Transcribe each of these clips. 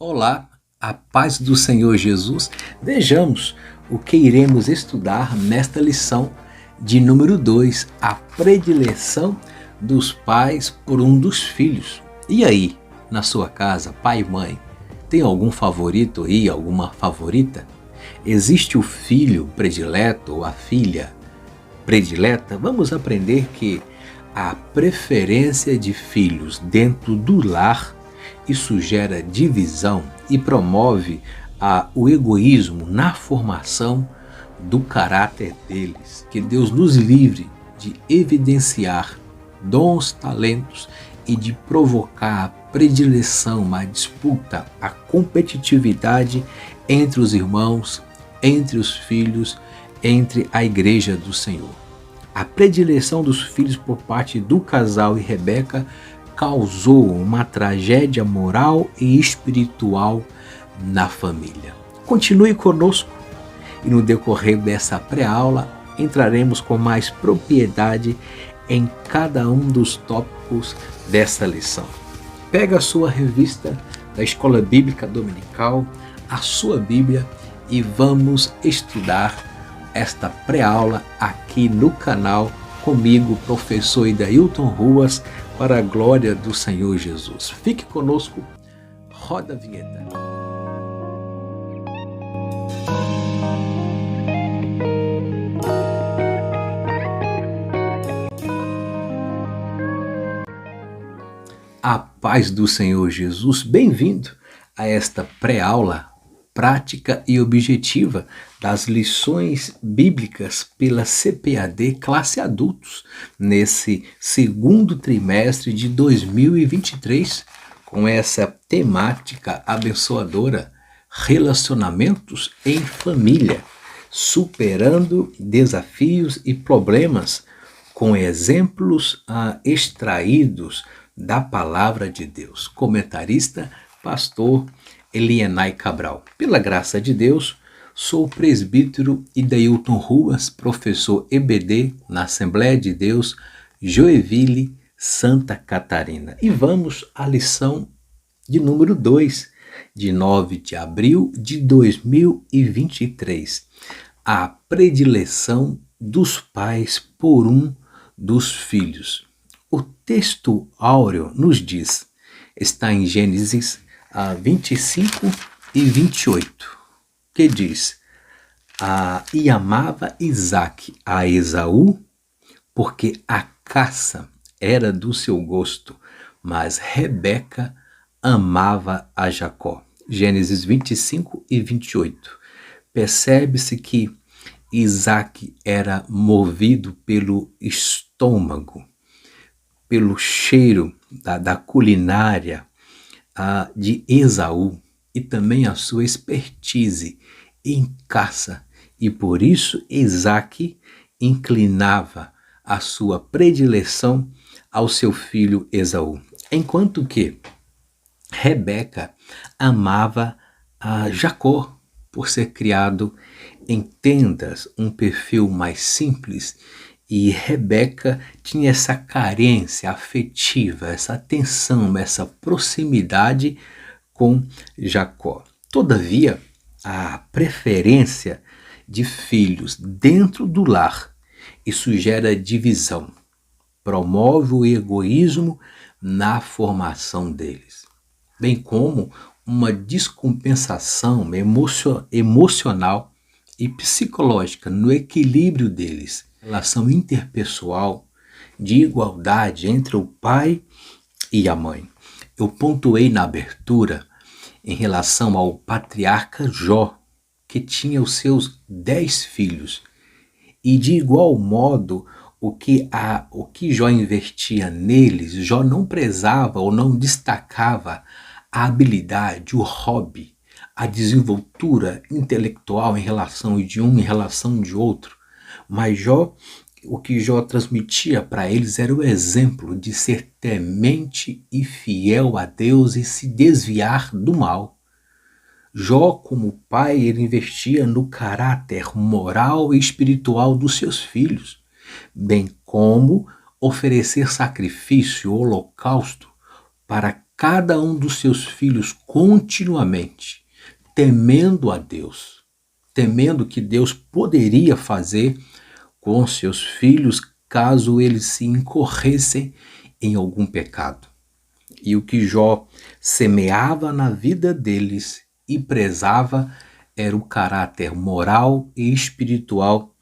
Olá, a paz do Senhor Jesus. Vejamos o que iremos estudar nesta lição de número 2, a predileção dos pais por um dos filhos. E aí, na sua casa, pai e mãe, tem algum favorito aí, alguma favorita? Existe o filho predileto ou a filha predileta? Vamos aprender que a preferência de filhos dentro do lar, isso gera divisão e promove o egoísmo na formação do caráter deles. Que Deus nos livre de evidenciar dons, talentos e de provocar a predileção, a disputa, a competitividade entre os irmãos, entre os filhos, entre a igreja do Senhor. A predileção dos filhos por parte do casal e Rebeca causou uma tragédia moral e espiritual na família. Continue conosco e no decorrer dessa pré-aula entraremos com mais propriedade em cada um dos tópicos dessa lição. Pega a sua revista da Escola Bíblica Dominical, a sua Bíblia e vamos estudar esta pré-aula aqui no canal comigo, professor Idailton Ruas, para a glória do Senhor Jesus. Fique conosco, roda a vinheta. A paz do Senhor Jesus, bem-vindo a esta pré-aula prática e objetiva das lições bíblicas pela CPAD Classe Adultos, nesse segundo trimestre de 2023, com essa temática abençoadora, relacionamentos em família, superando desafios e problemas, com exemplos extraídos da Palavra de Deus. Comentarista, pastor Elienay Cabral. Pela graça de Deus, sou o presbítero Idailton Ruas, professor EBD na Assembleia de Deus, Joinville, Santa Catarina. E vamos à lição de número 2, de 9 de abril de 2023. A predileção dos pais por um dos filhos. O texto áureo nos diz, está em Gênesis 25 e 28, que diz, e amava Isaque a Esaú, porque a caça era do seu gosto, mas Rebeca amava a Jacó. Gênesis 25 e 28. Percebe-se que Isaque era movido pelo estômago, pelo cheiro da culinária de Esaú e também a sua expertise em caça, e por isso Isaque inclinava a sua predileção ao seu filho Esaú, enquanto que Rebeca amava a Jacó por ser criado em tendas, um perfil mais simples. E Rebeca tinha essa carência afetiva, essa atenção, essa proximidade com Jacó. Todavia, a preferência de filhos dentro do lar, isso gera divisão, promove o egoísmo na formação deles, bem como uma descompensação emocional e psicológica no equilíbrio deles. Relação interpessoal de igualdade entre o pai e a mãe. Eu pontuei na abertura em relação ao patriarca Jó, que tinha os seus 10 filhos, e de igual modo o que Jó investia neles, Jó não prezava ou não destacava a habilidade, o hobby, a desenvoltura intelectual em relação de um, em relação de outro. Mas o que Jó transmitia para eles era o exemplo de ser temente e fiel a Deus e se desviar do mal. Jó, como pai, ele investia no caráter moral e espiritual dos seus filhos, bem como oferecer sacrifício, holocausto, para cada um dos seus filhos continuamente, temendo a Deus, temendo que Deus poderia fazer com seus filhos caso eles se incorressem em algum pecado. E o que Jó semeava na vida deles e prezava era o caráter moral e espiritual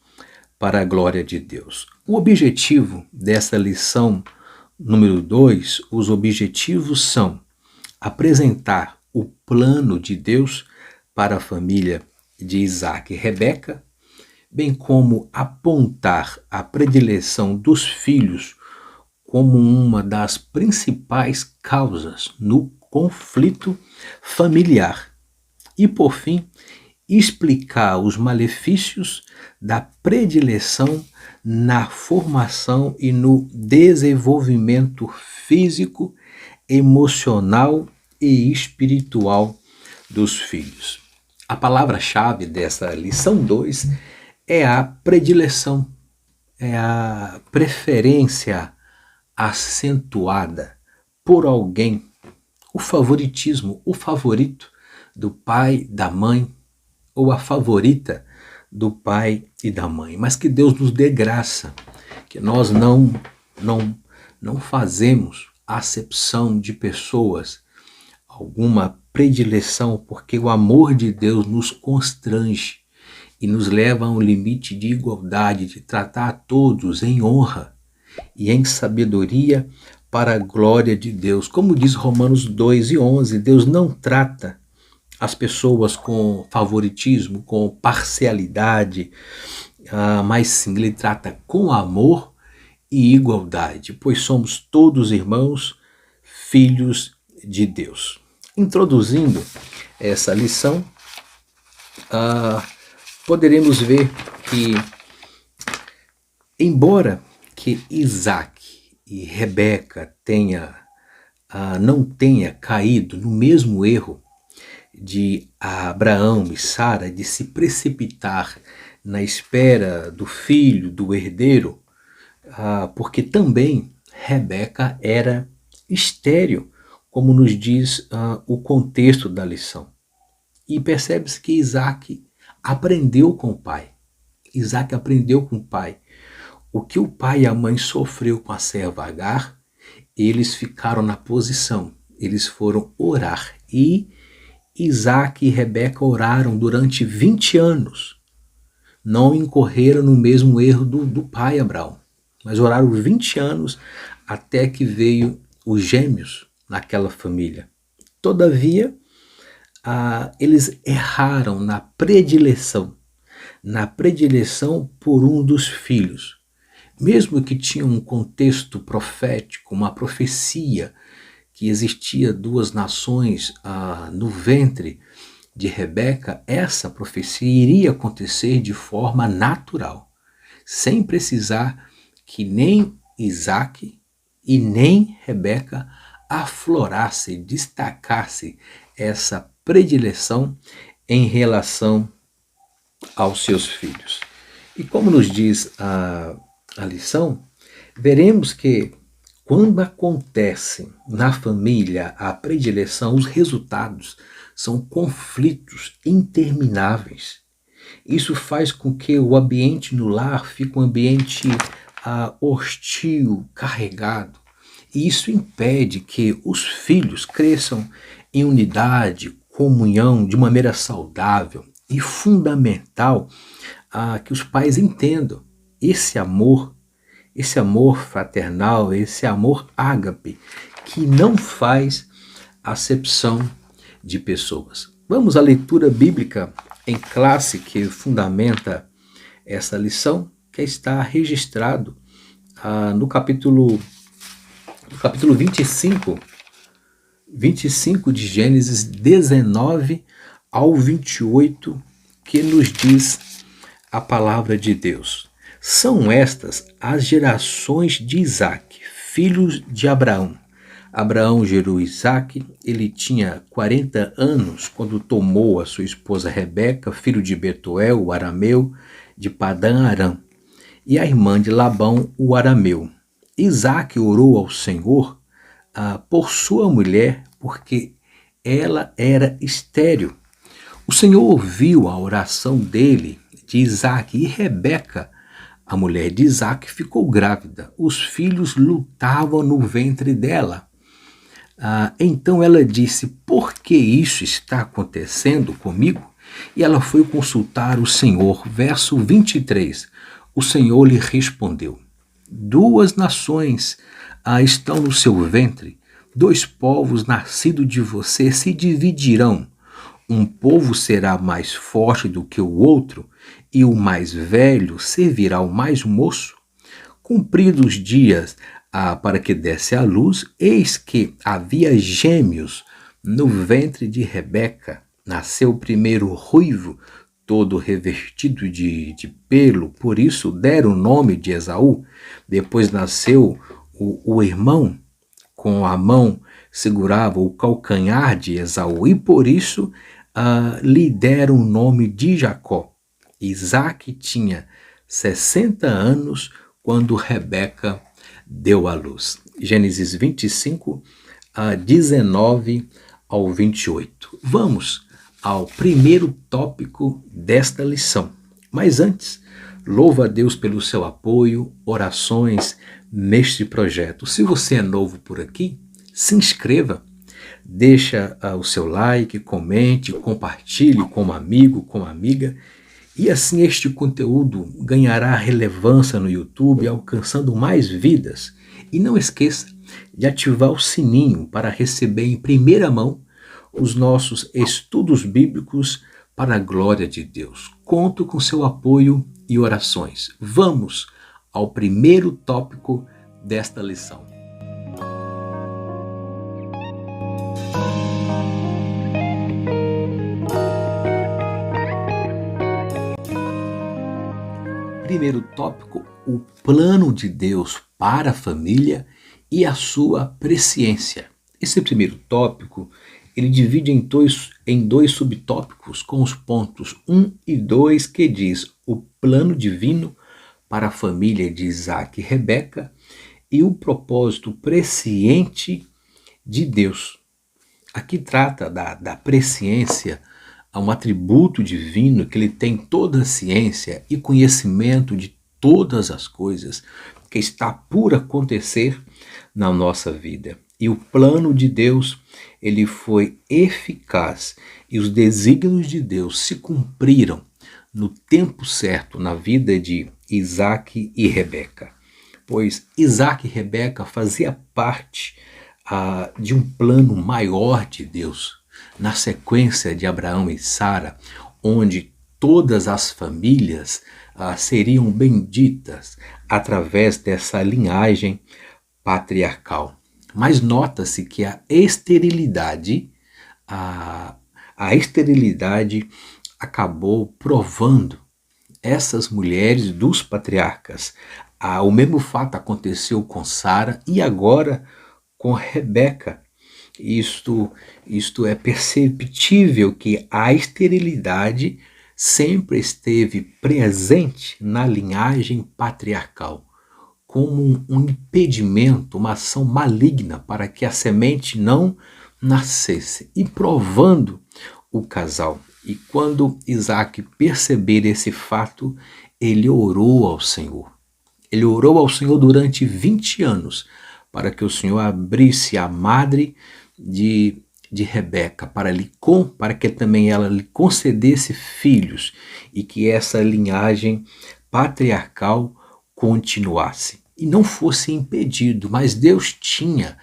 para a glória de Deus. O objetivo dessa lição número 2, os objetivos são apresentar o plano de Deus para a família de Isaac e Rebeca, bem como apontar a predileção dos filhos como uma das principais causas no conflito familiar. E, por fim, explicar os malefícios da predileção na formação e no desenvolvimento físico, emocional e espiritual dos filhos. A palavra-chave dessa lição 2 é a predileção, é a preferência acentuada por alguém, o favoritismo, o favorito do pai, da mãe, ou a favorita do pai e da mãe. Mas que Deus nos dê graça, que nós não fazemos acepção de pessoas, alguma predileção, porque o amor de Deus nos constrange e nos leva a um limite de igualdade, de tratar a todos em honra e em sabedoria para a glória de Deus. Como diz Romanos 2:11, Deus não trata as pessoas com favoritismo, com parcialidade, mas sim, Ele trata com amor e igualdade, pois somos todos irmãos, filhos de Deus. Introduzindo essa lição, poderemos ver que, embora que Isaac e Rebeca não tenha caído no mesmo erro de Abraão e Sara, de se precipitar na espera do filho, do herdeiro, porque também Rebeca era estéril, como nos diz o contexto da lição. E percebe-se que Isaac aprendeu com o pai. Isaac aprendeu com o pai. O que o pai e a mãe sofreu com a serva Agar, eles ficaram na posição, eles foram orar. E Isaac e Rebeca oraram durante 20 anos. Não incorreram no mesmo erro do pai Abraão, mas oraram 20 anos até que veio os gêmeos naquela família. Todavia, eles erraram na predileção por um dos filhos. Mesmo que tinha um contexto profético, uma profecia, que existia duas nações no ventre de Rebeca, essa profecia iria acontecer de forma natural, sem precisar que nem Isaac e nem Rebeca aflorasse, destacasse essa predileção em relação aos seus filhos. E como nos diz a lição, veremos que quando acontece na família a predileção, os resultados são conflitos intermináveis. Isso faz com que o ambiente no lar fique um ambiente hostil, carregado. E isso impede que os filhos cresçam em unidade, comunhão, de maneira saudável. E fundamental que os pais entendam esse amor fraternal, esse amor ágape, que não faz acepção de pessoas. Vamos à leitura bíblica em classe que fundamenta essa lição, que está registrado no capítulo 25 de Gênesis 19 ao 28, que nos diz a palavra de Deus. São estas as gerações de Isaac, filhos de Abraão. Abraão gerou Isaac, ele tinha 40 anos quando tomou a sua esposa Rebeca, filho de Betuel, o arameu, de Padã Arã, e a irmã de Labão, o arameu. Isaac orou ao Senhor por sua mulher, porque ela era estéril. O Senhor ouviu a oração dele, de Isaac, e Rebeca, a mulher de Isaac, ficou grávida. Os filhos lutavam no ventre dela. Então ela disse: por que isso está acontecendo comigo? E ela foi consultar o Senhor. Verso 23. O Senhor lhe respondeu: duas nações estão no seu ventre, dois povos nascidos de você se dividirão. Um povo será mais forte do que o outro, e o mais velho servirá ao mais moço. Cumpridos os dias para que desse à luz, eis que havia gêmeos no ventre de Rebeca. Nasceu primeiro ruivo, todo revestido de pelo, por isso deram o nome de Esaú. Depois nasceu o irmão, com a mão segurava o calcanhar de Esaú, e por isso lhe deram o nome de Jacó. Isaac tinha 60 anos quando Rebeca deu à luz. Gênesis 25, 19 ao 28. Vamos ao primeiro tópico desta lição. Mas antes, louvo a Deus pelo seu apoio, orações neste projeto. Se você é novo por aqui, se inscreva, deixa o seu like, comente, compartilhe com um amigo, com uma amiga, e assim este conteúdo ganhará relevância no YouTube, alcançando mais vidas. E não esqueça de ativar o sininho para receber em primeira mão os nossos estudos bíblicos para a glória de Deus. Conto com seu apoio e orações. Vamos ao primeiro tópico desta lição. Primeiro tópico: o plano de Deus para a família e a sua presciência. Esse primeiro tópico, ele divide em dois subtópicos com os pontos 1 e 2, que diz o plano divino para a família de Isaac e Rebeca e o propósito presciente de Deus. Aqui trata da presciência, um atributo divino que ele tem toda a ciência e conhecimento de todas as coisas que está por acontecer na nossa vida. E o plano de Deus, ele foi eficaz e os desígnios de Deus se cumpriram no tempo certo na vida de Isaac e Rebeca. Pois Isaac e Rebeca faziam parte de um plano maior de Deus, na sequência de Abraão e Sara, onde todas as famílias seriam benditas através dessa linhagem patriarcal. Mas nota-se que a esterilidade acabou provando essas mulheres dos patriarcas. O mesmo fato aconteceu com Sara e agora com Rebeca. Isto é perceptível que a esterilidade sempre esteve presente na linhagem patriarcal, como um impedimento, uma ação maligna para que a semente não nascesse, e provando o casal. E quando Isaac perceber esse fato, ele orou ao Senhor. Ele orou ao Senhor durante 20 anos, para que o Senhor abrisse a madre de Rebeca, para que também ela lhe concedesse filhos e que essa linhagem patriarcal continuasse e não fosse impedido. Mas Deus tinha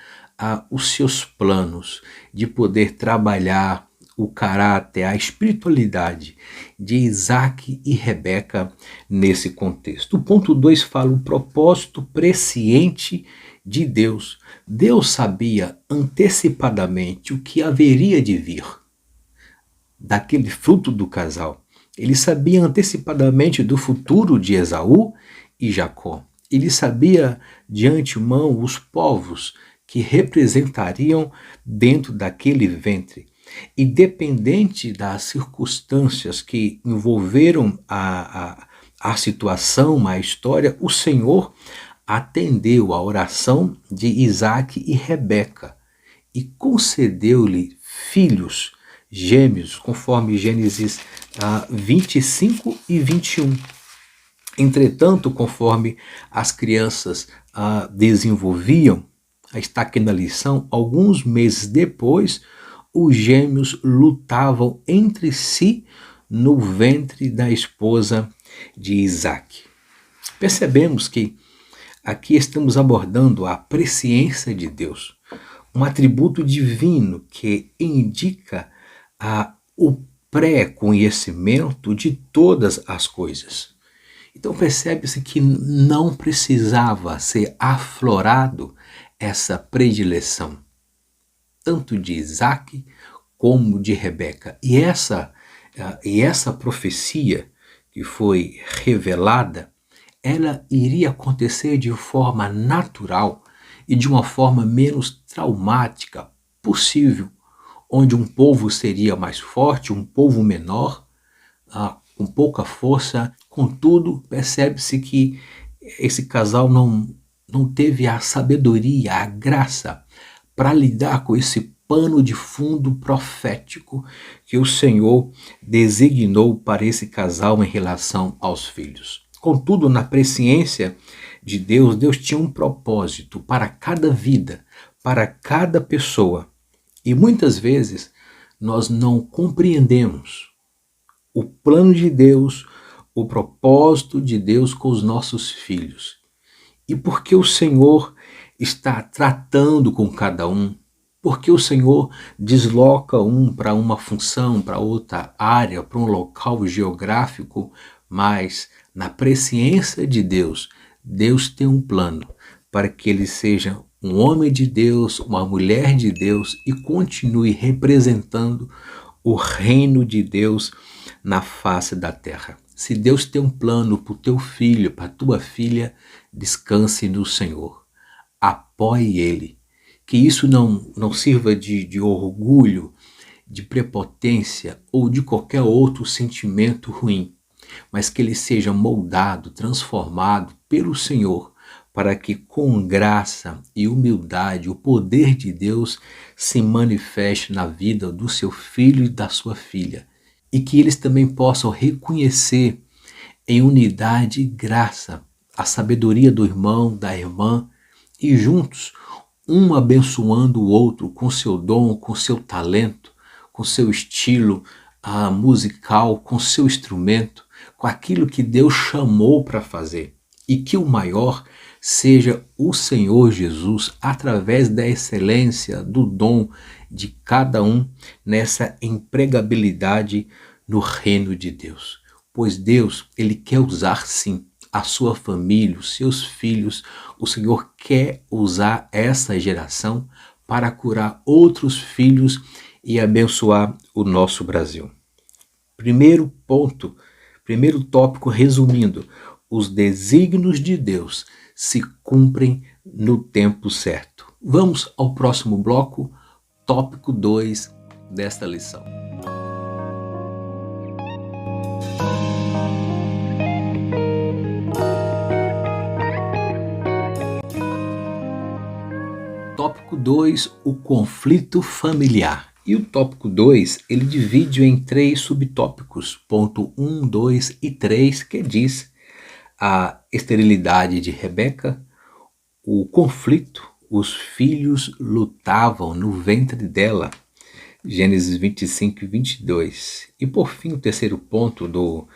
os seus planos de poder trabalhar o caráter, a espiritualidade de Isaac e Rebeca nesse contexto. O ponto 2 fala o propósito presciente de Deus. Deus sabia antecipadamente o que haveria de vir daquele fruto do casal. Ele sabia antecipadamente do futuro de Esaú e Jacó. Ele sabia de antemão os povos que representariam dentro daquele ventre. E dependente das circunstâncias que envolveram a situação, a história, o Senhor atendeu a oração de Isaac e Rebeca e concedeu-lhe filhos gêmeos, conforme Gênesis 25 e 21. Entretanto, conforme as crianças desenvolviam, está aqui na lição, alguns meses depois, os gêmeos lutavam entre si no ventre da esposa de Isaac. Percebemos que aqui estamos abordando a presciência de Deus, um atributo divino que indica o pré-conhecimento de todas as coisas. Então percebe-se que não precisava ser aflorado essa predileção, tanto de Isaac como de Rebeca. E essa profecia que foi revelada, ela iria acontecer de forma natural e de uma forma menos traumática possível, onde um povo seria mais forte, um povo menor, com pouca força. Contudo, percebe-se que esse casal não teve a sabedoria, a graça para lidar com esse pano de fundo profético que o Senhor designou para esse casal em relação aos filhos. Contudo, na presciência de Deus, Deus tinha um propósito para cada vida, para cada pessoa. E muitas vezes nós não compreendemos o plano de Deus, o propósito de Deus com os nossos filhos. E porque o Senhor está tratando com cada um, porque o Senhor desloca um para uma função, para outra área, para um local geográfico, mas na presciência de Deus, Deus tem um plano para que ele seja um homem de Deus, uma mulher de Deus e continue representando o reino de Deus na face da terra. Se Deus tem um plano para o teu filho, para a tua filha, descanse no Senhor. Apoie Ele. Que isso não sirva de orgulho, de prepotência ou de qualquer outro sentimento ruim, mas que ele seja moldado, transformado pelo Senhor, para que com graça e humildade o poder de Deus se manifeste na vida do seu filho e da sua filha. E que eles também possam reconhecer em unidade e graça a sabedoria do irmão, da irmã, e juntos, um abençoando o outro com seu dom, com seu talento, com seu estilo musical, com seu instrumento, com aquilo que Deus chamou para fazer. E que o maior seja o Senhor Jesus, através da excelência, do dom de cada um nessa empregabilidade no reino de Deus. Pois Deus, Ele quer usar sim a sua família, os seus filhos. O Senhor quer usar essa geração para curar outros filhos e abençoar o nosso Brasil. Primeiro ponto, primeiro tópico, resumindo: os desígnios de Deus se cumprem no tempo certo. Vamos ao próximo bloco, tópico 2 desta lição. Tópico 2, o conflito familiar. E o tópico 2, ele divide em 3 subtópicos, ponto 1, 2 e 3, que diz a esterilidade de Rebeca, o conflito, os filhos lutavam no ventre dela, Gênesis 25 e 22. E por fim, o terceiro ponto do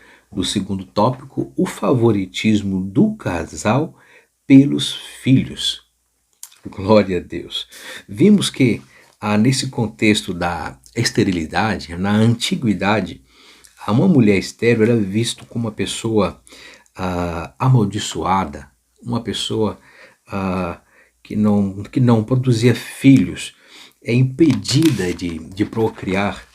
segundo tópico, o favoritismo do casal pelos filhos. Glória a Deus. Vimos que nesse contexto da esterilidade, na antiguidade, uma mulher estéril era vista como uma pessoa amaldiçoada, uma pessoa que não produzia filhos, impedida de procriar.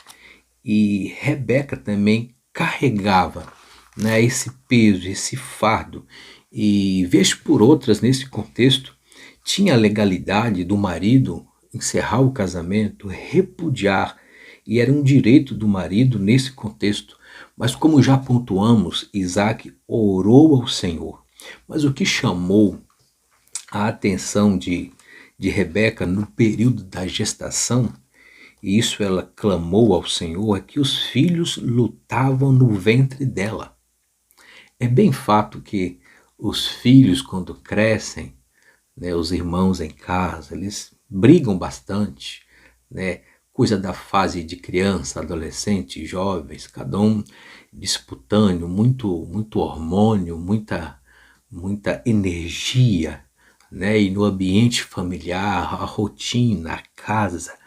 E Rebeca também carregava, né, esse peso, esse fardo. E vez por outras, nesse contexto, tinha a legalidade do marido encerrar o casamento, repudiar, e era um direito do marido nesse contexto. Mas como já pontuamos, Isaac orou ao Senhor. Mas o que chamou a atenção de de Rebeca no período da gestação, e isso ela clamou ao Senhor, é que os filhos lutavam no ventre dela. É bem fato que os filhos, quando crescem, né, os irmãos em casa, eles brigam bastante, né, coisa da fase de criança, adolescente, jovens, cada um disputando, muito hormônio, muita energia, né, e no ambiente familiar, a rotina, a casa,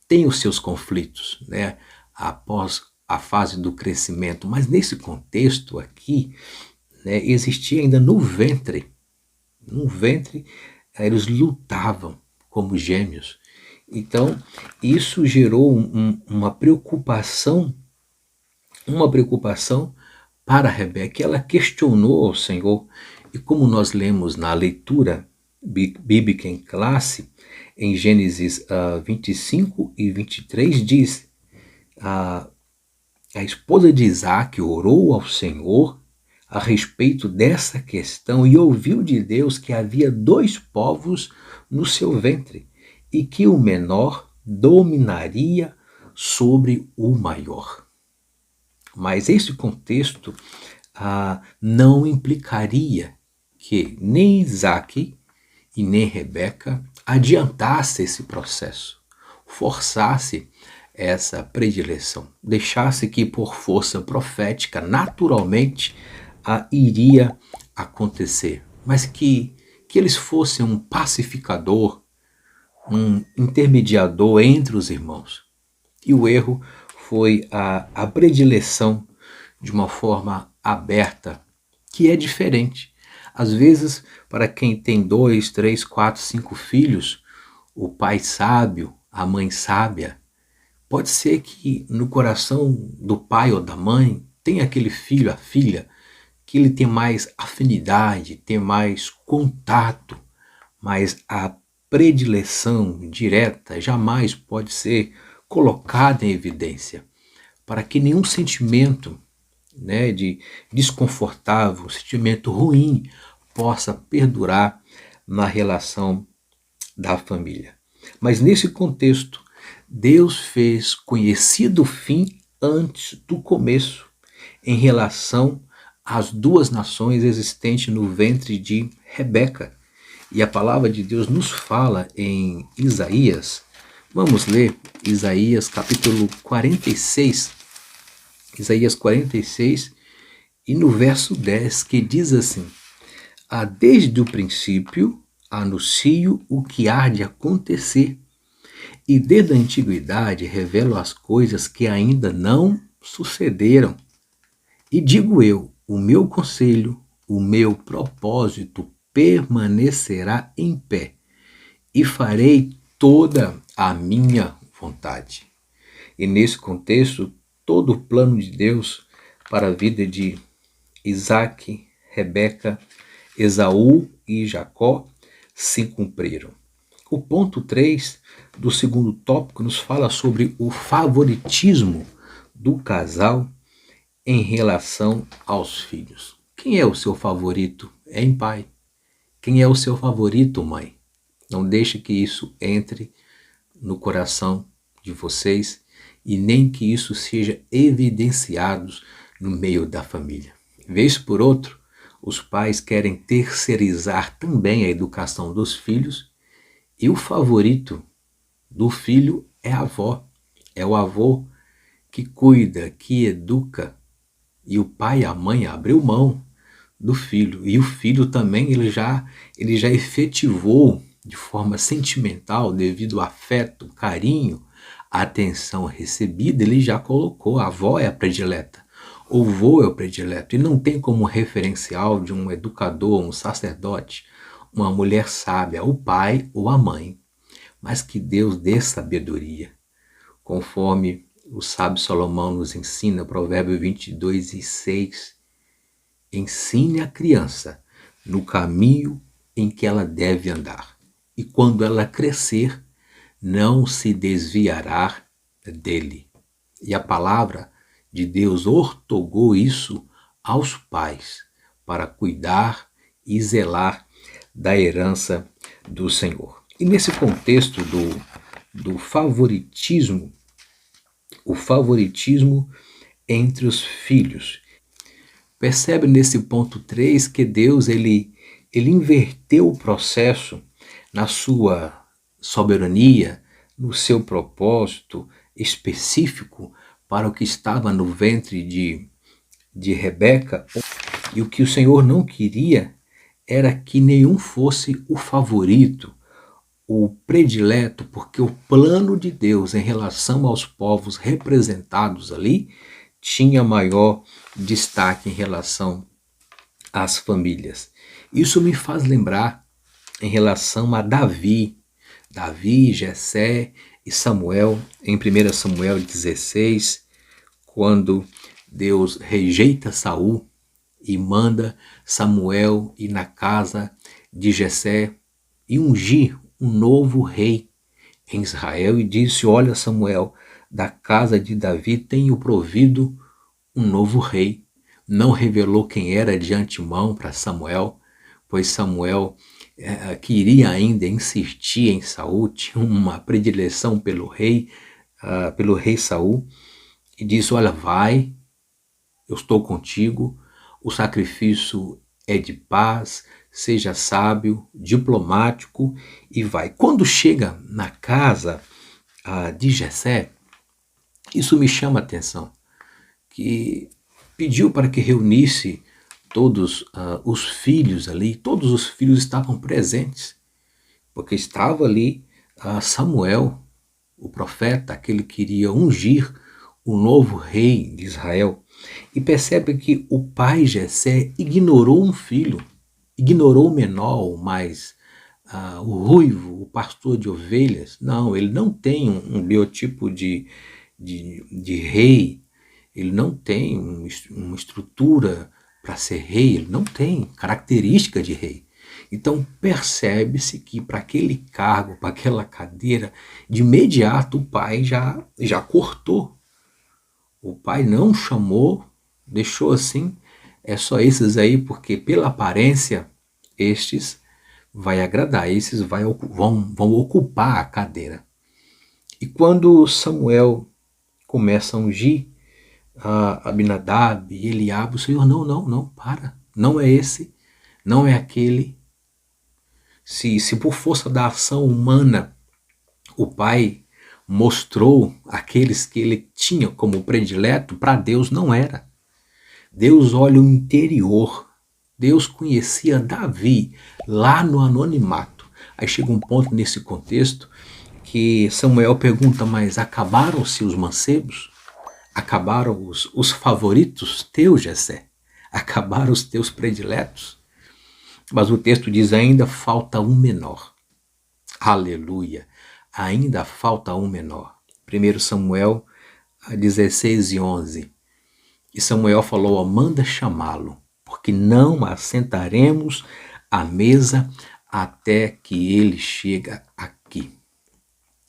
tem os seus conflitos, né, após a fase do crescimento, mas nesse contexto aqui, né, existia ainda no ventre, eles lutavam como gêmeos. Então, isso gerou uma preocupação para Rebeca. Ela questionou ao Senhor, e como nós lemos na leitura bíblica em classe, em Gênesis 25 e 23, diz: a, a esposa de Isaac orou ao Senhor a respeito dessa questão e ouviu de Deus que havia dois povos no seu ventre e que o menor dominaria sobre o maior. Mas esse contexto não implicaria que nem Isaac e nem Rebeca adiantasse esse processo, forçasse essa predileção, deixasse que por força profética naturalmente iria acontecer, mas que eles fossem um pacificador, um intermediador entre os irmãos. E o erro foi a predileção de uma forma aberta, que é diferente. Às vezes, para quem tem 2, 3, 4, 5 filhos, o pai sábio, a mãe sábia, pode ser que no coração do pai ou da mãe tenha aquele filho, a filha, que ele tem mais afinidade, tem mais contato, mas a predileção direta jamais pode ser colocada em evidência, para que nenhum sentimento, né, de desconfortável, sentimento ruim, possa perdurar na relação da família. Mas nesse contexto, Deus fez conhecido o fim antes do começo, em relação às duas nações existentes no ventre de Rebeca. E a palavra de Deus nos fala em Isaías. Vamos ler Isaías capítulo 46. Isaías 46 e no verso 10, que diz assim: desde o princípio anuncio o que há de acontecer, e desde a antiguidade revelo as coisas que ainda não sucederam. E digo eu, o meu conselho, o meu propósito permanecerá em pé, e farei toda a minha vontade. E nesse contexto, todo o plano de Deus para a vida de Isaac, Rebeca, Esaú e Jacó se cumpriram. O ponto 3 do segundo tópico nos fala sobre o favoritismo do casal em relação aos filhos. Quem é o seu favorito, hein, pai? Quem é o seu favorito, mãe? Não deixe que isso entre no coração de vocês e nem que isso seja evidenciado no meio da família. Vez por outro, os pais querem terceirizar também a educação dos filhos e o favorito do filho é a avó. É o avô que cuida, que educa, e o pai e a mãe abriu mão do filho. E o filho também ele já efetivou de forma sentimental, devido ao afeto, carinho, a atenção recebida, ele já colocou, a avó é a predileta, o vô é o predileto, e não tem como referencial de um educador, um sacerdote, uma mulher sábia, o pai ou a mãe, mas que Deus dê sabedoria, conforme o sábio Salomão nos ensina, Provérbio 22 e 6, ensine a criança no caminho em que ela deve andar, e quando ela crescer, não se desviará dele. E a palavra de Deus ortogou isso aos pais, para cuidar e zelar da herança do Senhor. E nesse contexto do favoritismo, o favoritismo entre os filhos. Percebe nesse ponto 3 que Deus ele inverteu o processo na sua soberania, no seu propósito específico para o que estava no ventre de Rebeca. E o que o Senhor não queria era que nenhum fosse o favorito, o predileto, porque o plano de Deus em relação aos povos representados ali tinha maior destaque em relação às famílias. Isso me faz lembrar em relação a Davi, Jessé e Samuel, em 1 Samuel 16, quando Deus rejeita Saul e manda Samuel ir na casa de Jessé e ungir um novo rei em Israel, e disse: olha, Samuel, da casa de Davi tenho provido um novo rei. Não revelou quem era de antemão para Samuel, pois Samuel queria ainda insistir em Saul, tinha uma predileção pelo rei Saul, e disse: olha, vai, eu estou contigo, o sacrifício é de paz, seja sábio, diplomático, e vai. Quando chega na casa de Jessé, isso me chama a atenção, que pediu para que reunisse todos os filhos ali, todos os filhos estavam presentes, porque estava ali Samuel, o profeta, aquele que iria ungir o novo rei de Israel. E percebe que o pai Jessé ignorou um filho, ignorou o menor, o mais o ruivo, o pastor de ovelhas. Não, ele não tem um biotipo de rei, ele não tem uma estrutura para ser rei, ele não tem característica de rei. Então percebe-se que para aquele cargo, para aquela cadeira, de imediato o pai já cortou. O pai não chamou, deixou assim, é só esses aí, porque pela aparência, estes vai agradar, esses vão ocupar a cadeira. E quando Samuel começa a ungir Abinadab e Eliabe, o Senhor, não, para, não é esse, não é aquele. Se por força da ação humana o pai mostrou aqueles que ele tinha como predileto, para Deus não era. Deus olha o interior. Deus conhecia Davi lá no anonimato. Aí chega um ponto nesse contexto que Samuel pergunta: mas acabaram-se os mancebos? Acabaram os favoritos teus, Jessé? Acabaram os teus prediletos? Mas o texto diz: ainda falta um menor. Aleluia! Ainda falta um menor. 1 Samuel 16:11. E Samuel falou: manda chamá-lo, porque não assentaremos à mesa até que ele chega aqui.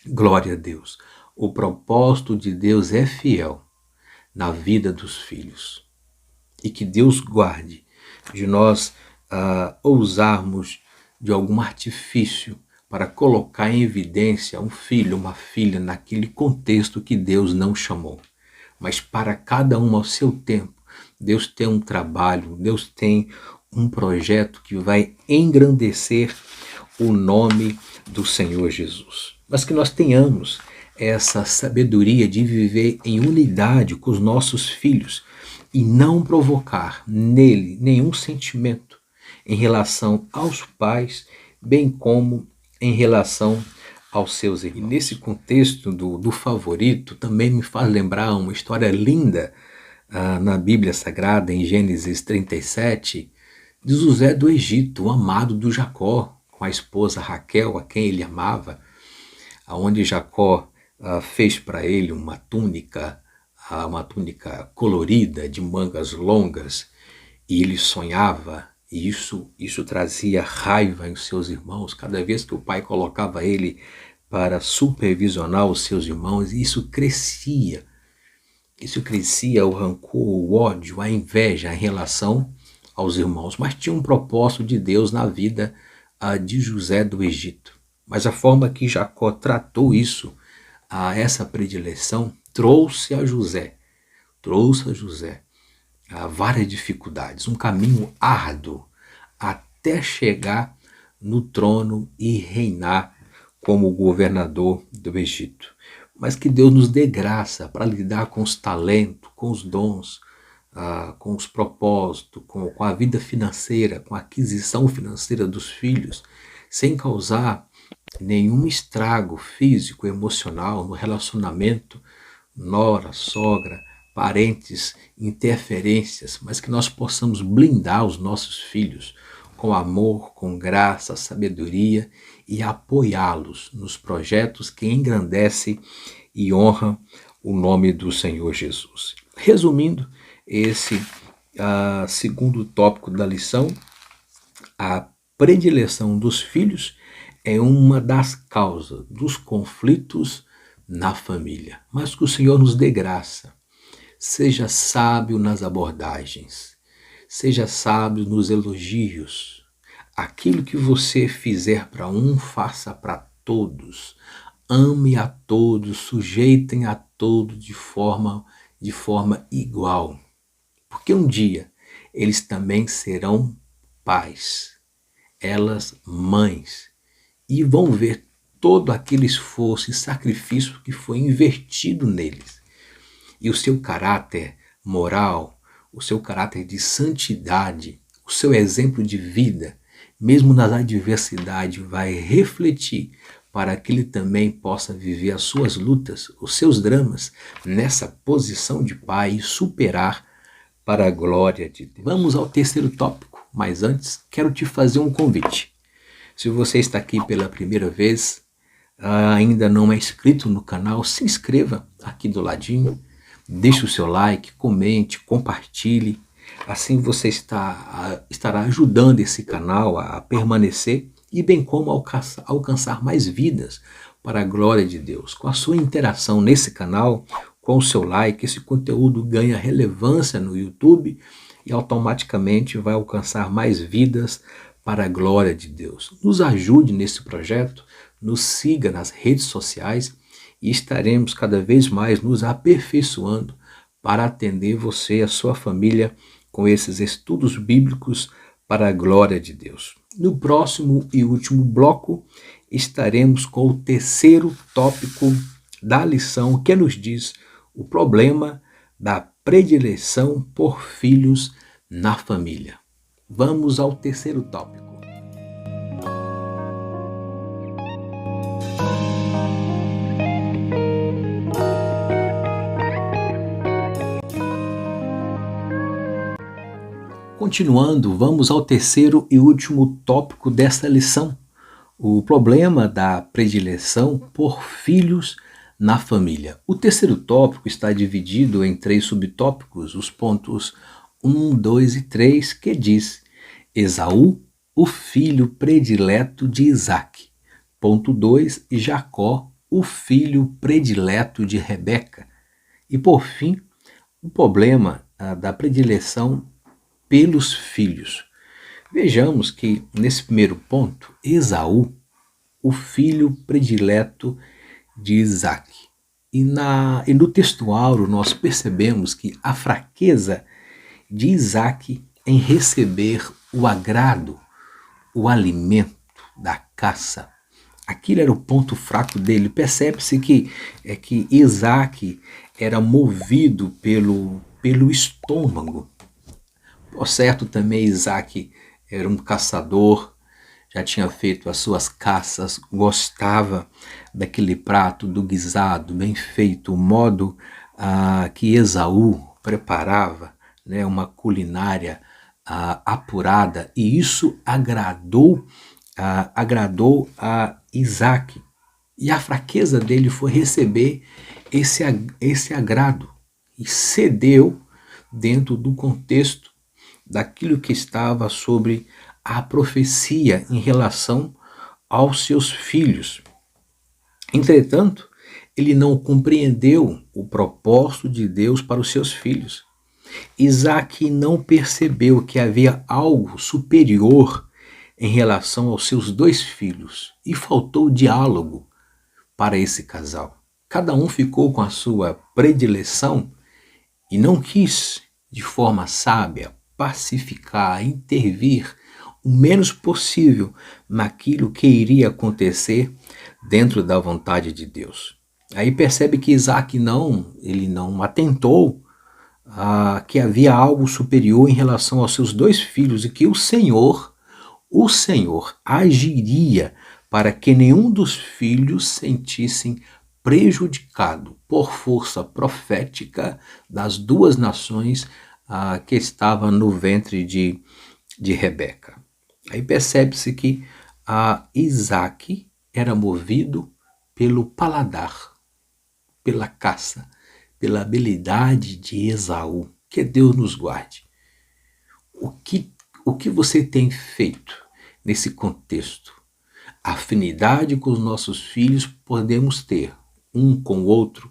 Glória a Deus. O propósito de Deus é fiel na vida dos filhos. E que Deus guarde de nós ousarmos de algum artifício para colocar em evidência um filho, uma filha, naquele contexto que Deus não chamou. Mas para cada um ao seu tempo, Deus tem um trabalho, Deus tem um projeto que vai engrandecer o nome do Senhor Jesus. Mas que nós tenhamos essa sabedoria de viver em unidade com os nossos filhos e não provocar nele nenhum sentimento em relação aos pais, bem como em relação aos seus irmãos. E nesse contexto do favorito, também me faz lembrar uma história linda na Bíblia Sagrada, em Gênesis 37, de José do Egito, o amado do Jacó, com a esposa Raquel, a quem ele amava, onde Jacó fez para ele uma túnica colorida, de mangas longas, e ele sonhava. E isso trazia raiva em seus irmãos. Cada vez que o pai colocava ele para supervisionar os seus irmãos, isso crescia o rancor, o ódio, a inveja em relação aos irmãos. Mas tinha um propósito de Deus na vida de José do Egito. Mas a forma que Jacó tratou isso, essa predileção, trouxe a José várias dificuldades, um caminho árduo até chegar no trono e reinar como governador do Egito. Mas que Deus nos dê graça para lidar com os talentos, com os dons, com os propósitos, com a vida financeira, com a aquisição financeira dos filhos, sem causar nenhum estrago físico, emocional no relacionamento, nora, sogra, parentes, interferências, mas que nós possamos blindar os nossos filhos com amor, com graça, sabedoria e apoiá-los nos projetos que engrandecem e honram o nome do Senhor Jesus. Resumindo, esse segundo tópico da lição, a predileção dos filhos é uma das causas dos conflitos na família. Mas que o Senhor nos dê graça. Seja sábio nas abordagens. Seja sábio nos elogios. Aquilo que você fizer para um, faça para todos. Ame a todos, sujeitem a todos de forma igual. Porque um dia eles também serão pais, elas mães, e vão ver todo aquele esforço e sacrifício que foi invertido neles. E o seu caráter moral, o seu caráter de santidade, o seu exemplo de vida, mesmo nas adversidades, vai refletir para que ele também possa viver as suas lutas, os seus dramas, nessa posição de pai e superar para a glória de Deus. Vamos ao terceiro tópico, mas antes quero te fazer um convite. Se você está aqui pela primeira vez, ainda não é inscrito no canal, se inscreva aqui do ladinho, deixe o seu like, comente, compartilhe. Assim você estará ajudando esse canal a permanecer e bem como alcançar mais vidas para a glória de Deus. Com a sua interação nesse canal, com o seu like, esse conteúdo ganha relevância no YouTube e automaticamente vai alcançar mais vidas para a glória de Deus. Nos ajude nesse projeto, nos siga nas redes sociais e estaremos cada vez mais nos aperfeiçoando para atender você e a sua família com esses estudos bíblicos para a glória de Deus. No próximo e último bloco, estaremos com o terceiro tópico da lição que nos diz o problema da predileção por filhos na família. Vamos ao terceiro tópico. Continuando, vamos ao terceiro e último tópico desta lição, o problema da predileção por filhos na família. O terceiro tópico está dividido em 3 subtópicos, os pontos 1, 2 e 3, que diz: Esaú, o filho predileto de Isaque. Ponto 2, Jacó, o filho predileto de Rebeca. E por fim, o problema da predileção pelos filhos. Vejamos que nesse primeiro ponto, Esaú, o filho predileto de Isaque. E no texto áureo nós percebemos que a fraqueza de Isaque em receber o agrado, o alimento da caça. Aquilo era o ponto fraco dele. Percebe-se que Isaque era movido pelo estômago. Por certo, também Isaque era um caçador, já tinha feito as suas caças, gostava daquele prato do guisado bem feito, o modo que Esaú preparava, né, uma culinária apurada, e isso agradou a Isaque. E a fraqueza dele foi receber esse agrado e cedeu dentro do contexto daquilo que estava sobre a profecia em relação aos seus filhos. Entretanto, ele não compreendeu o propósito de Deus para os seus filhos. Isaque não percebeu que havia algo superior em relação aos seus dois filhos e faltou diálogo para esse casal. Cada um ficou com a sua predileção e não quis, de forma sábia, pacificar, intervir o menos possível naquilo que iria acontecer dentro da vontade de Deus. Aí percebe que Isaac ele não atentou que havia algo superior em relação aos seus dois filhos e que o Senhor agiria para que nenhum dos filhos sentissem prejudicado por força profética das duas nações que estavam no ventre de Rebeca. Aí percebe-se que Isaac era movido pelo paladar, pela caça, pela habilidade de Esaú. Que Deus nos guarde. O que você tem feito nesse contexto? Afinidade com os nossos filhos podemos ter, um com o outro.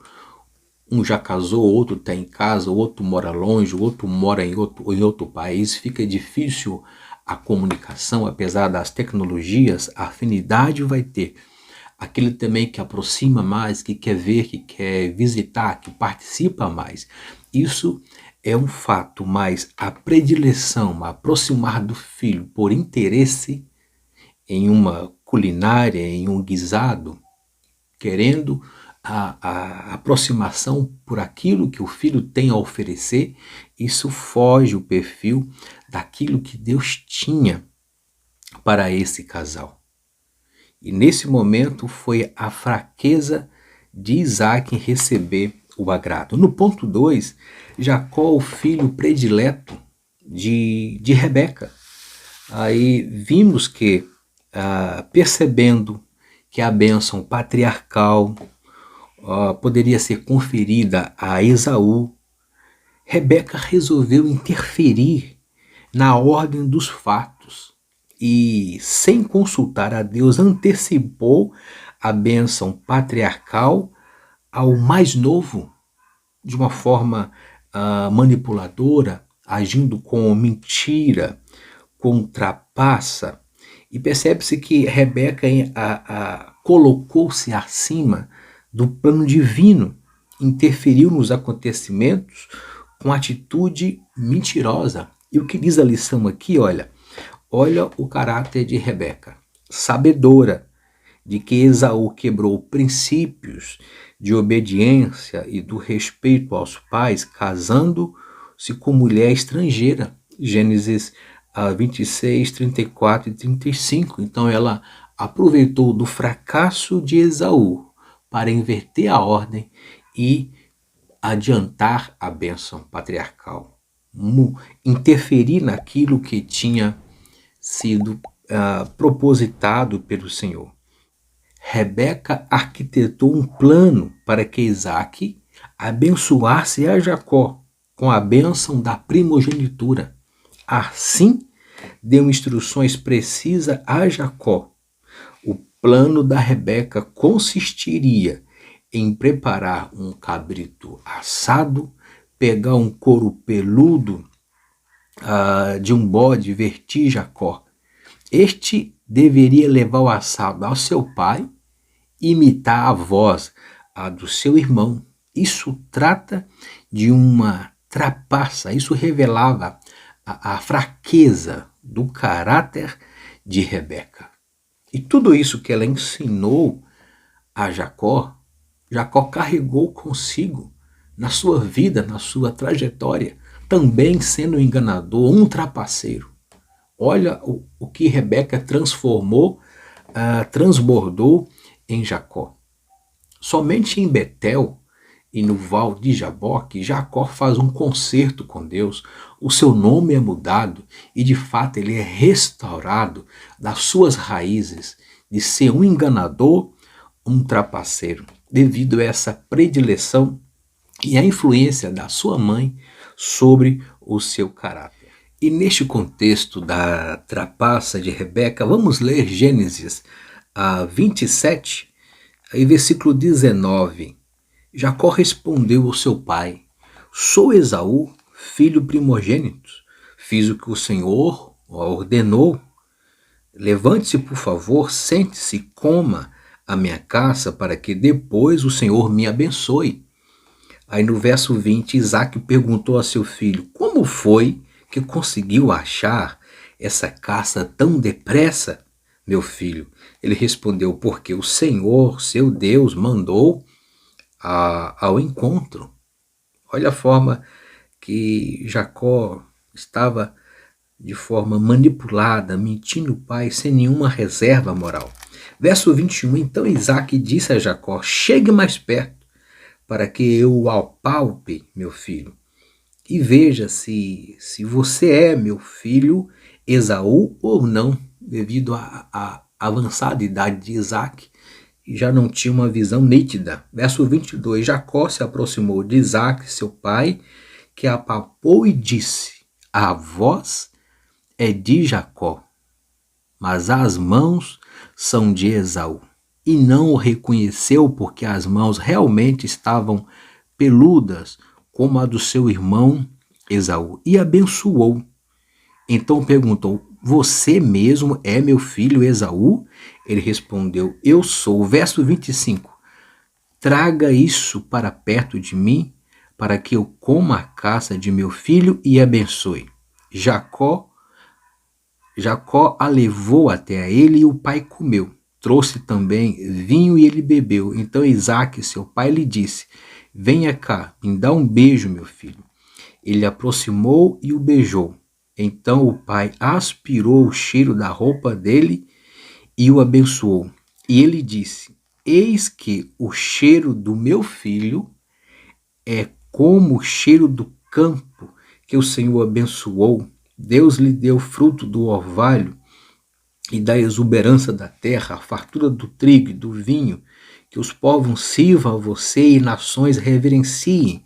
Um já casou, o outro está em casa, o outro mora longe, o outro mora em outro país. Fica difícil a comunicação, apesar das tecnologias, a afinidade vai ter. Aquele também que aproxima mais, que quer ver, que quer visitar, que participa mais. Isso é um fato, mas a predileção, a aproximar do filho por interesse em uma culinária, em um guisado, querendo a aproximação por aquilo que o filho tem a oferecer, isso foge o perfil daquilo que Deus tinha para esse casal. E nesse momento foi a fraqueza de Isaac em receber o agrado. No ponto 2, Jacó, o filho predileto de Rebeca. Aí vimos que, percebendo que a bênção patriarcal poderia ser conferida a Esaú, Rebeca resolveu interferir na ordem dos fatos e, sem consultar a Deus, antecipou a bênção patriarcal ao mais novo, de uma forma manipuladora, agindo com mentira, com trapaça. E percebe-se que Rebeca colocou-se acima do plano divino, interferiu nos acontecimentos com atitude mentirosa. E o que diz a lição aqui, olha o caráter de Rebeca, sabedora de que Esaú quebrou princípios de obediência e do respeito aos pais, casando-se com mulher estrangeira. Gênesis 26, 34 e 35. Então ela aproveitou do fracasso de Esaú para inverter a ordem e adiantar a bênção patriarcal, interferir naquilo que tinha sido propositado pelo Senhor. Rebeca arquitetou um plano para que Isaac abençoasse a Jacó com a bênção da primogenitura. Assim, deu instruções precisas a Jacó. O plano da Rebeca consistiria em preparar um cabrito assado, pegar um couro peludo de um bode, vertir Jacó. Este deveria levar o assado ao seu pai, imitar a voz do seu irmão. Isso trata de uma trapaça, isso revelava a fraqueza do caráter de Rebeca. E tudo isso que ela ensinou a Jacó, Jacó carregou consigo na sua vida, na sua trajetória, também sendo um enganador, um trapaceiro. Olha o que Rebeca transbordou em Jacó. Somente em Betel e no Val de Jaboque, Jacó faz um concerto com Deus, o seu nome é mudado e de fato ele é restaurado das suas raízes de ser um enganador, um trapaceiro, devido a essa predileção e a influência da sua mãe sobre o seu caráter. E neste contexto da trapaça de Rebeca, vamos ler Gênesis 27, versículo 19. Jacó respondeu ao seu pai: sou Esaú, filho primogênito. Fiz o que o Senhor ordenou. Levante-se, por favor, sente-se, coma a minha caça, para que depois o Senhor me abençoe. Aí no verso 20, Isaac perguntou a seu filho: como foi que conseguiu achar essa caça tão depressa, meu filho? Ele respondeu: porque o Senhor, seu Deus, mandou ao encontro. Olha a forma que Jacó estava de forma manipulada, mentindo o pai, sem nenhuma reserva moral. Verso 21, então Isaac disse a Jacó: chegue mais perto, para que eu o apalpe, meu filho, e veja se você é meu filho Esaú ou não, devido à avançada idade de Isaac, e já não tinha uma visão nítida. Verso 22, Jacó se aproximou de Isaac, seu pai, que apalpou e disse: a voz é de Jacó, mas as mãos são de Esaú. E não o reconheceu porque as mãos realmente estavam peludas, como a do seu irmão Esaú, e abençoou. Então perguntou: você mesmo é meu filho Esaú? Ele respondeu: eu sou. Verso 25: traga isso para perto de mim, para que eu coma a caça de meu filho e abençoe. Jacó a levou até a ele e o pai comeu. Trouxe também vinho e ele bebeu. Então Isaque, seu pai, lhe disse: venha cá, me dá um beijo, meu filho. Ele aproximou e o beijou. Então o pai aspirou o cheiro da roupa dele e o abençoou. E ele disse: eis que o cheiro do meu filho é como o cheiro do campo que o Senhor abençoou. Deus lhe deu fruto do orvalho e da exuberância da terra, a fartura do trigo e do vinho, que os povos sirvam a você e nações reverenciem,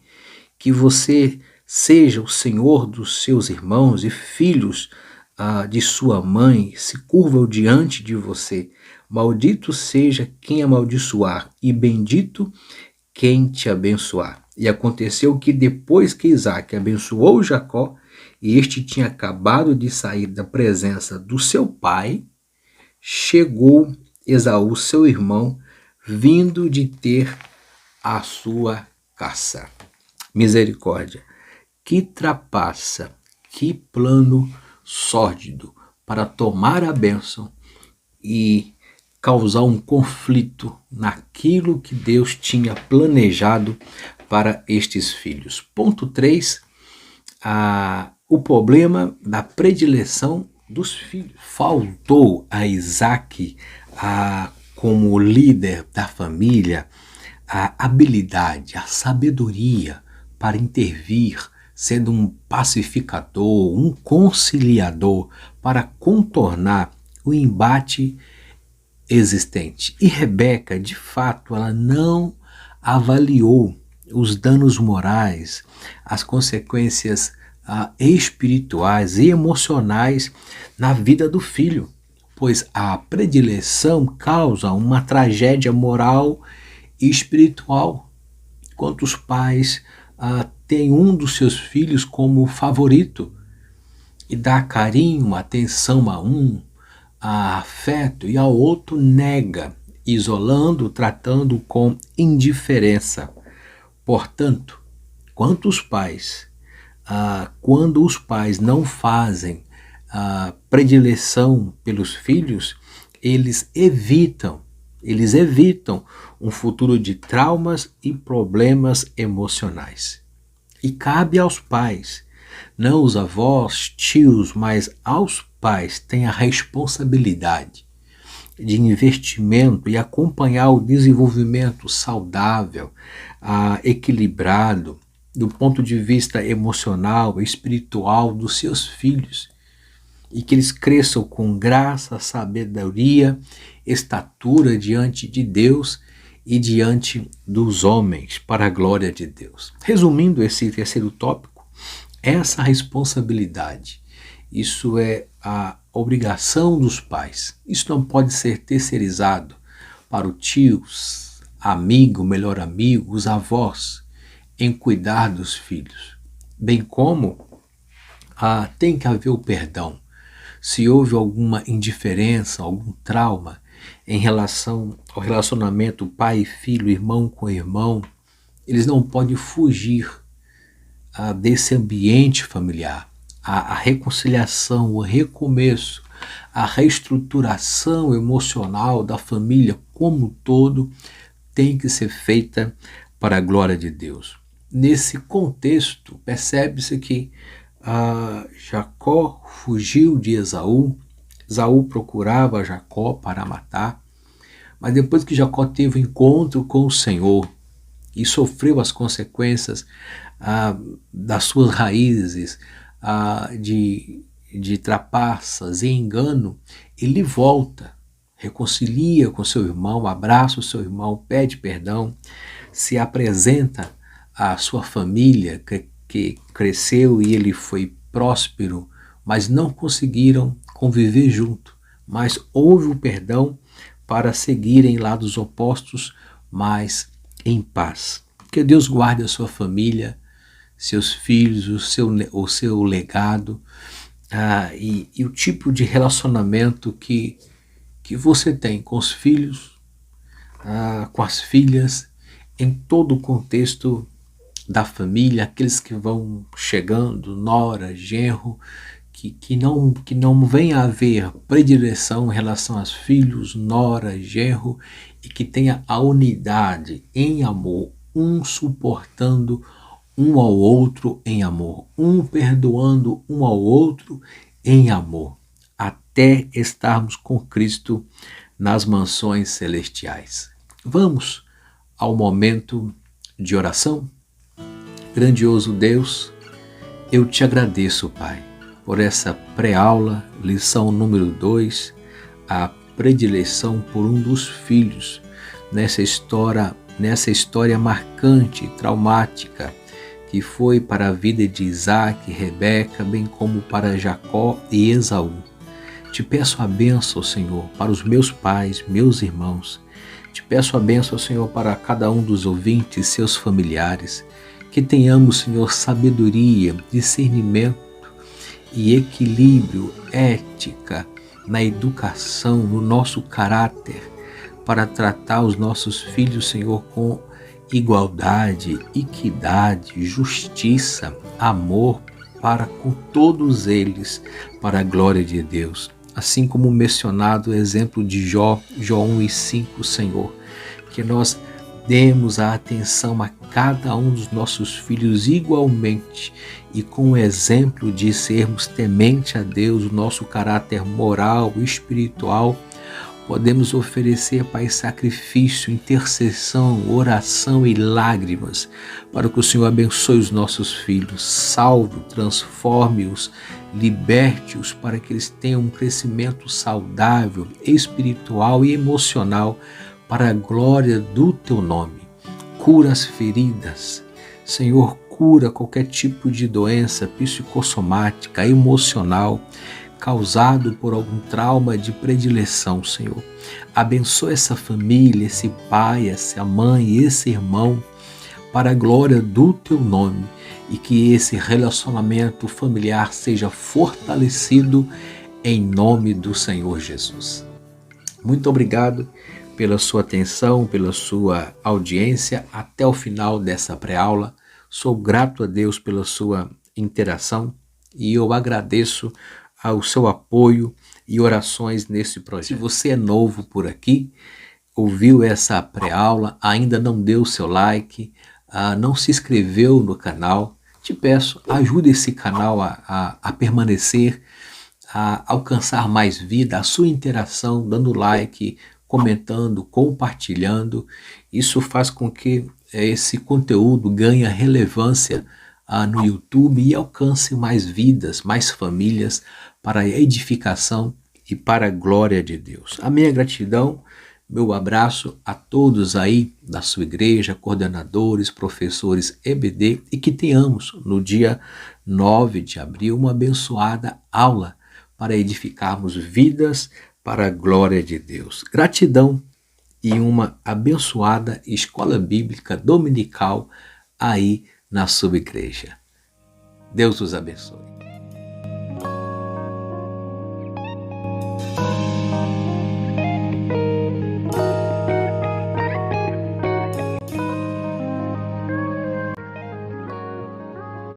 que você seja o Senhor dos seus irmãos e filhos de sua mãe se curvam diante de você. Maldito seja quem amaldiçoar e bendito quem te abençoar. E aconteceu que depois que Isaque abençoou Jacó, e este tinha acabado de sair da presença do seu pai, chegou Esaú, seu irmão, vindo de ter a sua caça. Misericórdia! Que trapaça, que plano sórdido para tomar a bênção e causar um conflito naquilo que Deus tinha planejado para estes filhos. Ponto 3, o problema da predileção dos filhos. Faltou a Isaque, como líder da família, a habilidade, a sabedoria para intervir, sendo um pacificador, um conciliador, para contornar o embate existente. E Rebeca, de fato, ela não avaliou os danos morais, as consequências espirituais e emocionais na vida do filho, pois a predileção causa uma tragédia moral e espiritual. Quantos pais têm um dos seus filhos como favorito e dá carinho, atenção a um, afeto, e ao outro nega, isolando, tratando com indiferença. Portanto, quantos pais, quando os pais não fazem predileção pelos filhos, eles evitam um futuro de traumas e problemas emocionais. E cabe aos pais, não os avós, tios, mas aos pais, têm a responsabilidade de investimento e acompanhar o desenvolvimento saudável, equilibrado, do ponto de vista emocional e espiritual dos seus filhos, e que eles cresçam com graça, sabedoria, estatura diante de Deus e diante dos homens, para a glória de Deus. Resumindo esse terceiro tópico, essa responsabilidade, isso é a obrigação dos pais. Isso não pode ser terceirizado para os tios, amigo, melhor amigo, os avós, em cuidar dos filhos. Bem como tem que haver o perdão. se houve alguma indiferença, algum trauma em relação ao relacionamento pai e filho, irmão com irmão, eles não podem fugir desse ambiente familiar. A reconciliação, o recomeço, a reestruturação emocional da família como um todo tem que ser feita para a glória de Deus. Nesse contexto, percebe-se que Jacó fugiu de Esaú, Esaú procurava Jacó para matar, mas depois que Jacó teve um encontro com o Senhor e sofreu as consequências das suas raízes, de trapaças e engano, ele volta, reconcilia com seu irmão, abraça o seu irmão, pede perdão, se apresenta à sua família que cresceu e ele foi próspero, mas não conseguiram conviver junto. Mas houve o perdão para seguirem lados opostos, mas em paz. Que Deus guarde a sua família, seus filhos, o seu legado e o tipo de relacionamento que você tem com os filhos, com as filhas, em todo o contexto da família, aqueles que vão chegando, nora, genro, que não venha a haver predileção em relação aos filhos, nora, genro, e que tenha a unidade em amor, um suportando um ao outro em amor, um perdoando um ao outro em amor, até estarmos com Cristo nas mansões celestiais. Vamos ao momento de oração? Grandioso Deus, eu te agradeço, Pai, por essa pré-aula, lição número 2, a predileção por um dos filhos, nessa história marcante, traumática, que foi para a vida de Isaac e Rebeca, bem como para Jacó e Esaú. Te peço a bênção, Senhor, para os meus pais, meus irmãos. Te peço a bênção, Senhor, para cada um dos ouvintes e seus familiares. Que tenhamos, Senhor, sabedoria, discernimento e equilíbrio, ética na educação, no nosso caráter, para tratar os nossos filhos, Senhor, com igualdade, equidade, justiça, amor para com todos eles, para a glória de Deus. Assim como mencionado o exemplo de Jó 1:5, Senhor, que nós demos a atenção a cada um dos nossos filhos igualmente e com o exemplo de sermos temente a Deus, o nosso caráter moral e espiritual, podemos oferecer, Pai, sacrifício, intercessão, oração e lágrimas para que o Senhor abençoe os nossos filhos, salve, transforme-os, liberte-os para que eles tenham um crescimento saudável, espiritual e emocional para a glória do Teu nome. Cura as feridas, Senhor, cura qualquer tipo de doença psicossomática, emocional, causado por algum trauma de predileção, Senhor. Abençoa essa família, esse pai, essa mãe, esse irmão, para a glória do Teu nome, e que esse relacionamento familiar seja fortalecido em nome do Senhor Jesus. Muito obrigado pela sua atenção, pela sua audiência até o final dessa pré-aula. Sou grato a Deus pela sua interação e eu agradeço ao seu apoio e orações nesse projeto. Se você é novo por aqui, ouviu essa pré-aula, ainda não deu o seu like, não se inscreveu no canal, te peço, ajude esse canal a permanecer, a alcançar mais vida, a sua interação, dando like, comentando, compartilhando. Isso faz com que esse conteúdo ganhe relevância no YouTube e alcance mais vidas, mais famílias para a edificação e para a glória de Deus. A minha gratidão, meu abraço a todos aí da sua igreja, coordenadores, professores EBD, e que tenhamos no dia 9 de abril uma abençoada aula para edificarmos vidas para a glória de Deus. Gratidão e uma abençoada escola bíblica dominical aí na sua igreja. Deus os abençoe.